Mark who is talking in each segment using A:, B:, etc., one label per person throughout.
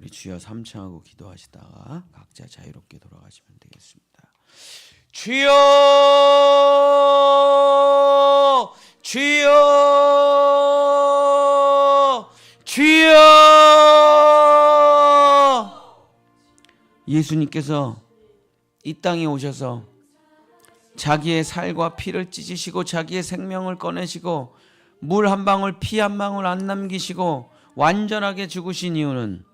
A: 우리 주여 삼창하고 기도하시다가 각자 자유롭게 돌아가시면 되겠습니다. 주여, 주여, 주여. 예수님께서 이 땅에 오셔서 자기의 살과 피를 찢으시고 자기의 생명을 꺼내시고 물 한 방울 피 한 방울 안 남기시고 완전하게 죽으신 이유는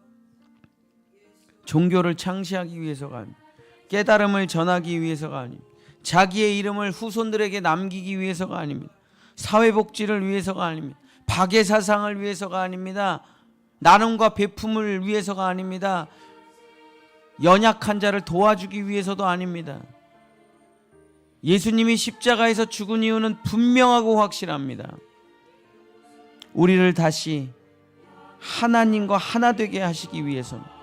A: 종교를 창시하기 위해서가 아닙니다. 깨달음을 전하기 위해서가 아닙니다. 자기의 이름을 후손들에게 남기기 위해서가 아닙니다. 사회복지를 위해서가 아닙니다. 박애사상을 위해서가 아닙니다. 나눔과 베품을 위해서가 아닙니다. 연약한 자를 도와주기 위해서도 아닙니다. 예수님이 십자가에서 죽은 이유는 분명하고 확실합니다. 우리를 다시 하나님과 하나 되게 하시기 위해서입니다.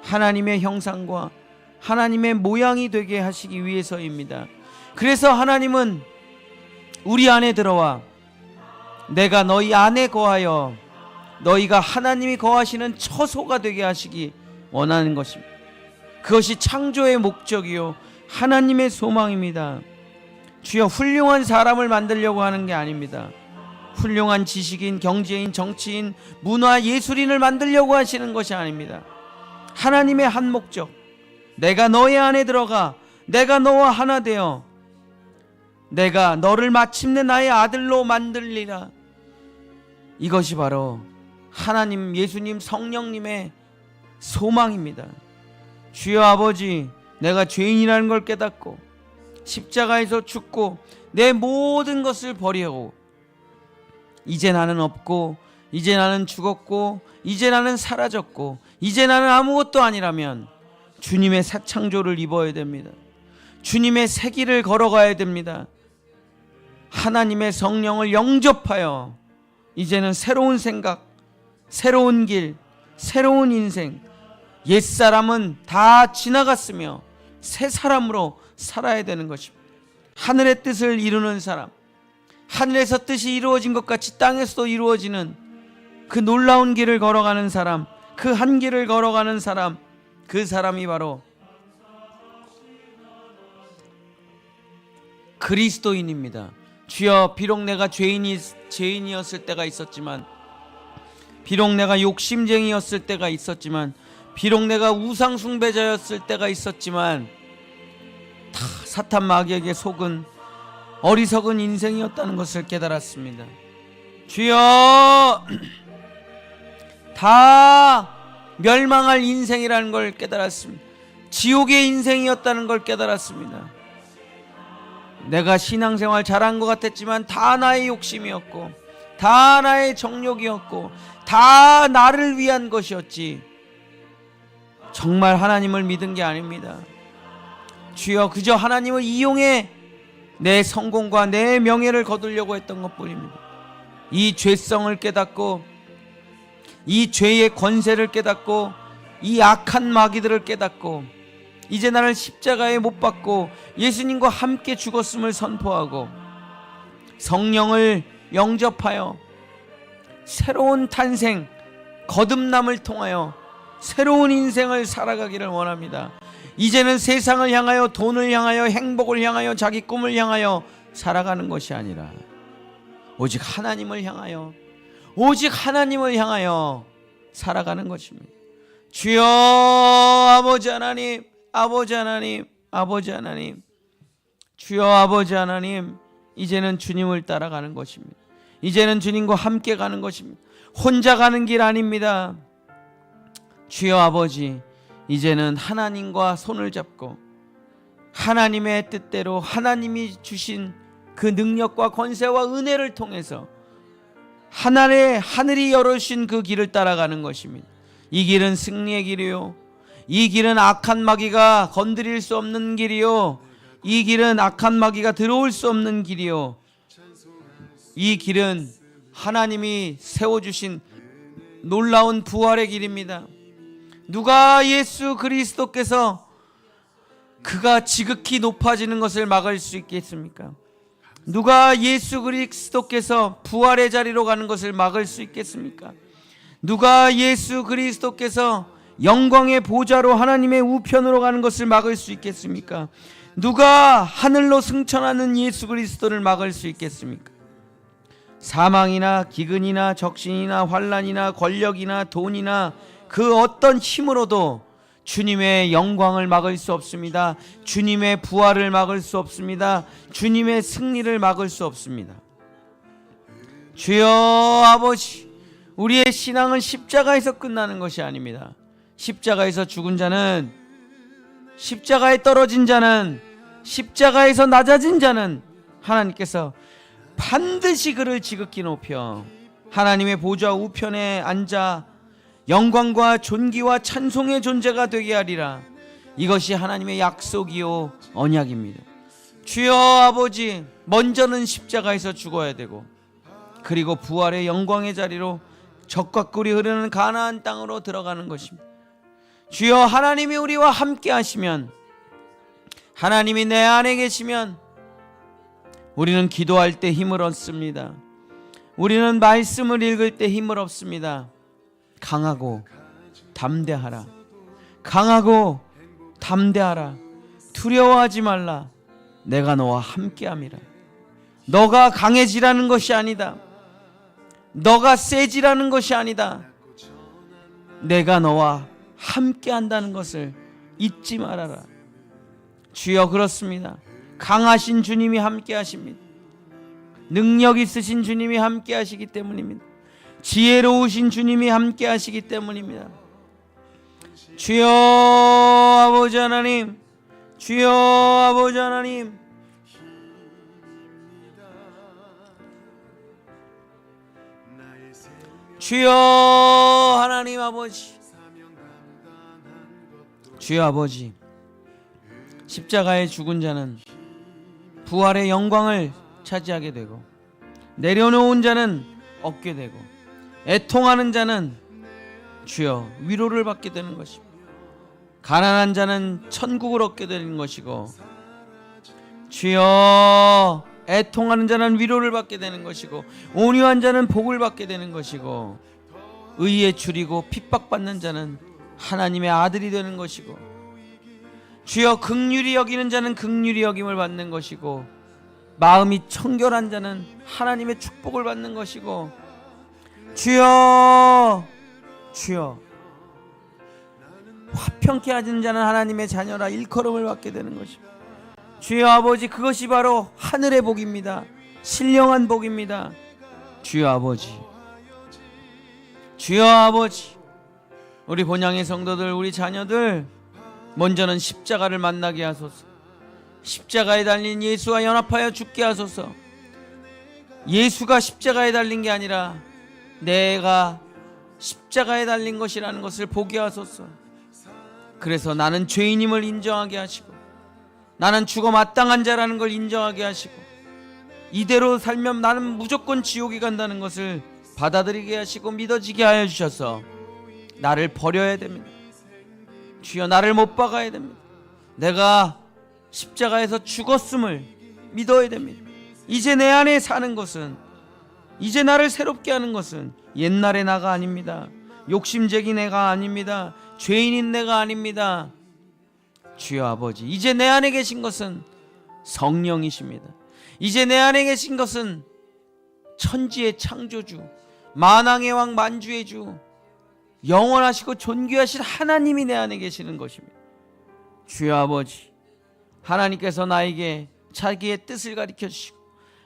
A: 하나님의 형상과 하나님의 모양이 되게 하시기 위해서입니다. 그래서 하나님은 우리 안에 들어와 내가 너희 안에 거하여 너희가 하나님이 거하시는 처소가 되게 하시기 원하는 것입니다. 그것이 창조의 목적이요 하나님의 소망입니다. 주여, 훌륭한 사람을 만들려고 하는 게 아닙니다. 훌륭한 지식인, 경제인, 정치인, 문화, 예술인을 만들려고 하시는 것이 아닙니다. 하나님의 한 목적, 내가 너의 안에 들어가 내가 너와 하나 되어 내가 너를 마침내 나의 아들로 만들리라. 이것이 바로 하나님, 예수님, 성령님의 소망입니다. 주여 아버지, 내가 죄인이라는 걸 깨닫고 십자가에서 죽고 내 모든 것을 버리고 이제 나는 없고 이제 나는 죽었고 이제 나는 사라졌고 이제 나는 아무것도 아니라면 주님의 새 창조를 입어야 됩니다. 주님의 새 길을 걸어가야 됩니다. 하나님의 성령을 영접하여 이제는 새로운 생각, 새로운 길, 새로운 인생, 옛사람은 다 지나갔으며 새 사람으로 살아야 되는 것입니다. 하늘의 뜻을 이루는 사람, 하늘에서 뜻이 이루어진 것 같이 땅에서도 이루어지는 그 놀라운 길을 걸어가는 사람, 그 한 길을 걸어가는 사람, 그 사람이 바로 그리스도인입니다. 주여, 비록 내가 죄인이었을 때가 있었지만, 비록 내가 욕심쟁이였을 때가 있었지만, 비록 내가 우상 숭배자였을 때가 있었지만, 다 사탄 마귀에게 속은 어리석은 인생이었다는 것을 깨달았습니다. 주여, 다 멸망할 인생이라는 걸 깨달았습니다. 지옥의 인생이었다는 걸 깨달았습니다. 내가 신앙생활 잘한 것 같았지만 다 나의 욕심이었고 다 나의 정욕이었고 다 나를 위한 것이었지 정말 하나님을 믿은 게 아닙니다. 주여, 그저 하나님을 이용해 내 성공과 내 명예를 거두려고 했던 것뿐입니다. 이 죄성을 깨닫고 이 죄의 권세를 깨닫고 이 악한 마귀들을 깨닫고 이제 나를 십자가에 못 박고 예수님과 함께 죽었음을 선포하고 성령을 영접하여 새로운 탄생, 거듭남을 통하여 새로운 인생을 살아가기를 원합니다. 이제는 세상을 향하여, 돈을 향하여, 행복을 향하여, 자기 꿈을 향하여 살아가는 것이 아니라 오직 하나님을 향하여, 오직 하나님을 향하여 살아가는 것입니다. 주여, 아버지 하나님, 아버지 하나님, 아버지 하나님, 주여 아버지 하나님, 이제는 주님을 따라가는 것입니다. 이제는 주님과 함께 가는 것입니다. 혼자 가는 길 아닙니다. 주여 아버지, 이제는 하나님과 손을 잡고 하나님의 뜻대로 하나님이 주신 그 능력과 권세와 은혜를 통해서 하늘이 열어주신 그 길을 따라가는 것입니다. 이 길은 승리의 길이요, 이 길은 악한 마귀가 건드릴 수 없는 길이요, 이 길은 악한 마귀가 들어올 수 없는 길이요, 이 길은 하나님이 세워주신 놀라운 부활의 길입니다. 누가 예수 그리스도께서 그가 지극히 높아지는 것을 막을 수 있겠습니까? 누가 예수 그리스도께서 부활의 자리로 가는 것을 막을 수 있겠습니까? 누가 예수 그리스도께서 영광의 보좌로 하나님의 우편으로 가는 것을 막을 수 있겠습니까? 누가 하늘로 승천하는 예수 그리스도를 막을 수 있겠습니까? 사망이나 기근이나 적신이나 환난이나 권력이나 돈이나 그 어떤 힘으로도 주님의 영광을 막을 수 없습니다. 주님의 부활을 막을 수 없습니다. 주님의 승리를 막을 수 없습니다. 주여 아버지, 우리의 신앙은 십자가에서 끝나는 것이 아닙니다. 십자가에서 죽은 자는, 십자가에 떨어진 자는, 십자가에서 낮아진 자는 하나님께서 반드시 그를 지극히 높여 하나님의 보좌 우편에 앉아 영광과 존귀와 찬송의 존재가 되게 하리라. 이것이 하나님의 약속이요 언약입니다. 주여 아버지, 먼저는 십자가에서 죽어야 되고 그리고 부활의 영광의 자리로 젖과 꿀이 흐르는 가나안 땅으로 들어가는 것입니다. 주여, 하나님이 우리와 함께 하시면, 하나님이 내 안에 계시면 우리는 기도할 때 힘을 얻습니다. 우리는 말씀을 읽을 때 힘을 얻습니다. 강하고 담대하라. 강하고 담대하라. 두려워하지 말라. 내가 너와 함께함이라. 너가 강해지라는 것이 아니다. 너가 세지라는 것이 아니다. 내가 너와 함께한다는 것을 잊지 말아라. 주여, 그렇습니다. 강하신 주님이 함께하십니다. 능력 있으신 주님이 함께하시기 때문입니다. 지혜로우신 주님이 함께하시기 때문입니다. 주여 아버지 하나님, 주여 아버지 하나님, 주여 하나님 아버지, 주여 아버지, 십자가에 죽은 자는 부활의 영광을 차지하게 되고, 내려놓은 자는 얻게 되고, 애통하는 자는 주여 위로를 받게 되는 것이고, 가난한 자는 천국을 얻게 되는 것이고, 주여 애통하는 자는 위로를 받게 되는 것이고, 온유한 자는 복을 받게 되는 것이고, 의에 줄이고 핍박받는 자는 하나님의 아들이 되는 것이고, 주여 긍휼히 여기는 자는 긍휼히 여김을 받는 것이고, 마음이 청결한 자는 하나님의 축복을 받는 것이고, 주여 주여 화평케 하는 자는 하나님의 자녀라 일컬음을 받게 되는 것이고, 주여 아버지, 그것이 바로 하늘의 복입니다. 신령한 복입니다. 주여 아버지, 주여 아버지, 우리 본향의 성도들, 우리 자녀들 먼저는 십자가를 만나게 하소서. 십자가에 달린 예수와 연합하여 죽게 하소서. 예수가 십자가에 달린 게 아니라 내가 십자가에 달린 것이라는 것을 보게 하소서. 그래서 나는 죄인임을 인정하게 하시고, 나는 죽어 마땅한 자라는 걸 인정하게 하시고, 이대로 살면 나는 무조건 지옥에 간다는 것을 받아들이게 하시고 믿어지게 하여 주셔서 나를 버려야 됩니다. 주여, 나를 못 박아야 됩니다. 내가 십자가에서 죽었음을 믿어야 됩니다. 이제 내 안에 사는 것은, 이제 나를 새롭게 하는 것은 옛날의 나가 아닙니다. 욕심쟁이 내가 아닙니다. 죄인인 내가 아닙니다. 주여 아버지, 이제 내 안에 계신 것은 성령이십니다. 이제 내 안에 계신 것은 천지의 창조주, 만왕의 왕, 만주의 주, 영원하시고 존귀하신 하나님이 내 안에 계시는 것입니다. 주여 아버지, 하나님께서 나에게 자기의 뜻을 가르쳐 주시고,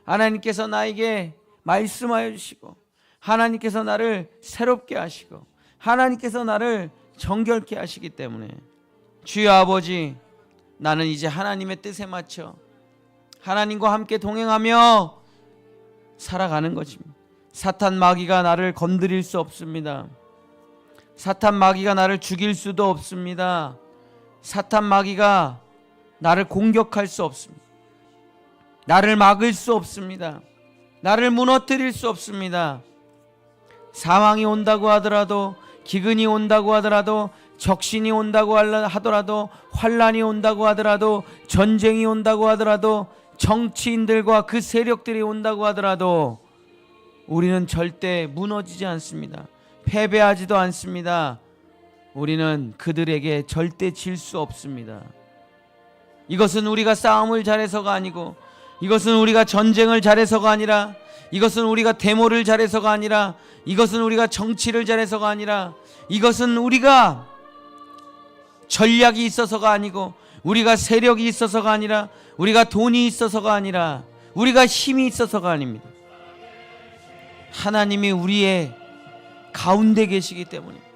A: 하나님께서 나에게 말씀하여 주시고, 하나님께서 나를 새롭게 하시고, 하나님께서 나를 정결케 하시기 때문에 주여 아버지, 나는 이제 하나님의 뜻에 맞춰 하나님과 함께 동행하며 살아가는 것입니다. 사탄 마귀가 나를 건드릴 수 없습니다. 사탄 마귀가 나를 죽일 수도 없습니다. 사탄 마귀가 나를 공격할 수 없습니다. 나를 막을 수 없습니다. 나를 무너뜨릴 수 없습니다. 사망이 온다고 하더라도, 기근이 온다고 하더라도, 적신이 온다고 하더라도, 환난이 온다고 하더라도, 전쟁이 온다고 하더라도, 정치인들과 그 세력들이 온다고 하더라도 우리는 절대 무너지지 않습니다. 패배하지도 않습니다. 우리는 그들에게 절대 질 수 없습니다. 이것은 우리가 싸움을 잘해서가 아니고, 이것은 우리가 전쟁을 잘해서가 아니라, 이것은 우리가 데모를 잘해서가 아니라, 이것은 우리가 정치를 잘해서가 아니라, 이것은 우리가 전략이 있어서가 아니고, 우리가 세력이 있어서가 아니라, 우리가 돈이 있어서가 아니라, 우리가 힘이 있어서가 아닙니다. 하나님이 우리의 가운데 계시기 때문입니다.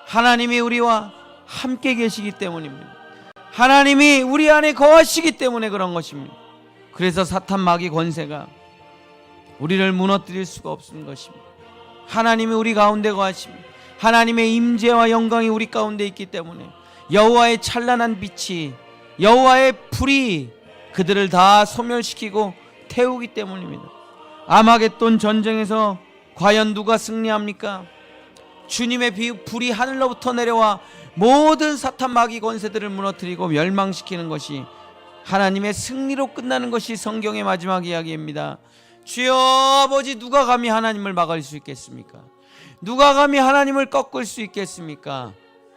A: 하나님이 우리와 함께 계시기 때문입니다. 하나님이 우리 안에 거하시기 때문에 그런 것입니다. 그래서 사탄 마귀 권세가 우리를 무너뜨릴 수가 없는 것입니다. 하나님이 우리 가운데 거하십니다. 하나님의 임재와 영광이 우리 가운데 있기 때문에 여호와의 찬란한 빛이, 여호와의 불이 그들을 다 소멸시키고 태우기 때문입니다. 아마겟돈 전쟁에서 과연 누가 승리합니까? 주님의 불이 하늘로부터 내려와 모든 사탄 마귀 권세들을 무너뜨리고 멸망시키는 것이 하나님의 승리로 끝나는 것이 성경의 마지막 이야기입니다. 주여 아버지, 누가 감히 하나님을 막을 수 있겠습니까? 누가 감히 하나님을 꺾을 수 있겠습니까?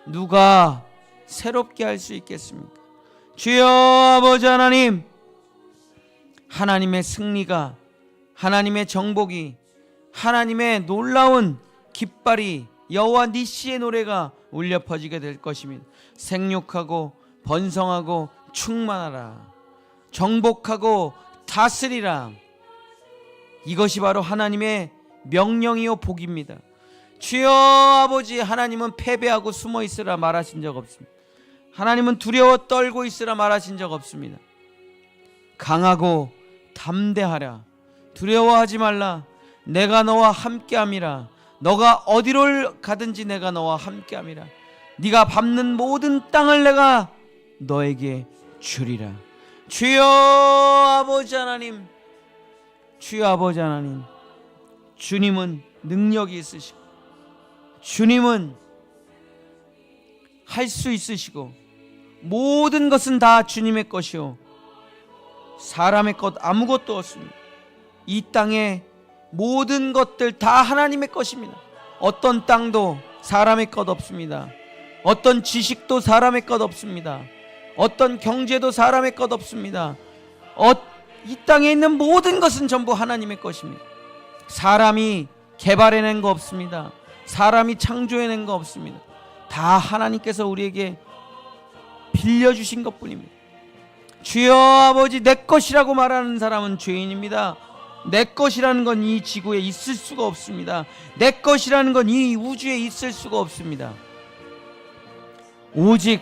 A: 누가 새롭게 할 수 있겠습니까? 주여 아버지 하나님, 하나님의 승리가, 하나님의 정복이, 하나님의 놀라운 깃발이, 여호와 니시의 노래가 울려 퍼지게 될 것입니다. 생육하고 번성하고 충만하라, 정복하고 다스리라. 이것이 바로 하나님의 명령이요 복입니다. 주여 아버지, 하나님은 패배하고 숨어 있으라 말하신 적 없습니다. 하나님은 두려워 떨고 있으라 말하신 적 없습니다. 강하고 담대하라, 두려워하지 말라, 내가 너와 함께함이라. 너가 어디로 가든지 내가 너와 함께함이라. 네가 밟는 모든 땅을 내가 너에게 주리라. 주여 아버지 하나님, 주여 아버지 하나님, 주님은 능력이 있으시고, 주님은 할 수 있으시고, 모든 것은 다 주님의 것이요 사람의 것 아무것도 없습니다. 이 땅에 모든 것들 다 하나님의 것입니다. 어떤 땅도 사람의 것 없습니다. 어떤 지식도 사람의 것 없습니다. 어떤 경제도 사람의 것 없습니다. 이 땅에 있는 모든 것은 전부 하나님의 것입니다. 사람이 개발해낸 거 없습니다. 사람이 창조해낸 거 없습니다. 다 하나님께서 우리에게 빌려주신 것뿐입니다. 주여 아버지, 내 것이라고 말하는 사람은 죄인입니다. 내 것이라는 건 이 지구에 있을 수가 없습니다. 내 것이라는 건 이 우주에 있을 수가 없습니다. 오직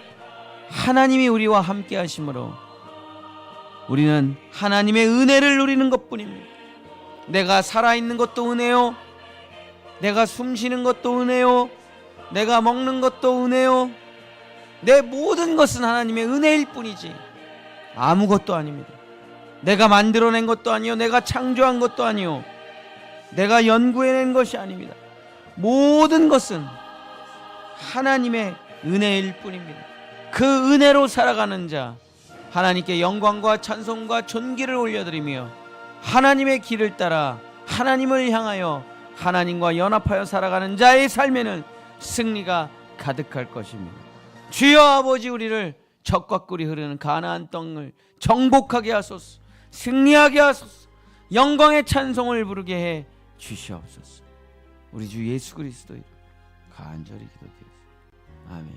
A: 하나님이 우리와 함께 하심으로 우리는 하나님의 은혜를 누리는 것뿐입니다. 내가 살아있는 것도 은혜요, 내가 숨쉬는 것도 은혜요, 내가 먹는 것도 은혜요, 내 모든 것은 하나님의 은혜일 뿐이지 아무것도 아닙니다. 내가 만들어낸 것도 아니요, 내가 창조한 것도 아니요, 내가 연구해낸 것이 아닙니다. 모든 것은 하나님의 은혜일 뿐입니다. 그 은혜로 살아가는 자, 하나님께 영광과 찬송과 존귀를 올려드리며 하나님의 길을 따라 하나님을 향하여 하나님과 연합하여 살아가는 자의 삶에는 승리가 가득할 것입니다. 주여 아버지, 우리를 적과 꿀이 흐르는 가나안 땅을 정복하게 하소서, 승리하게 하소서, 영광의 찬송을 부르게 해 주시옵소서. 우리 주 예수 그리스도의 간절히 기도드립니다. 아멘.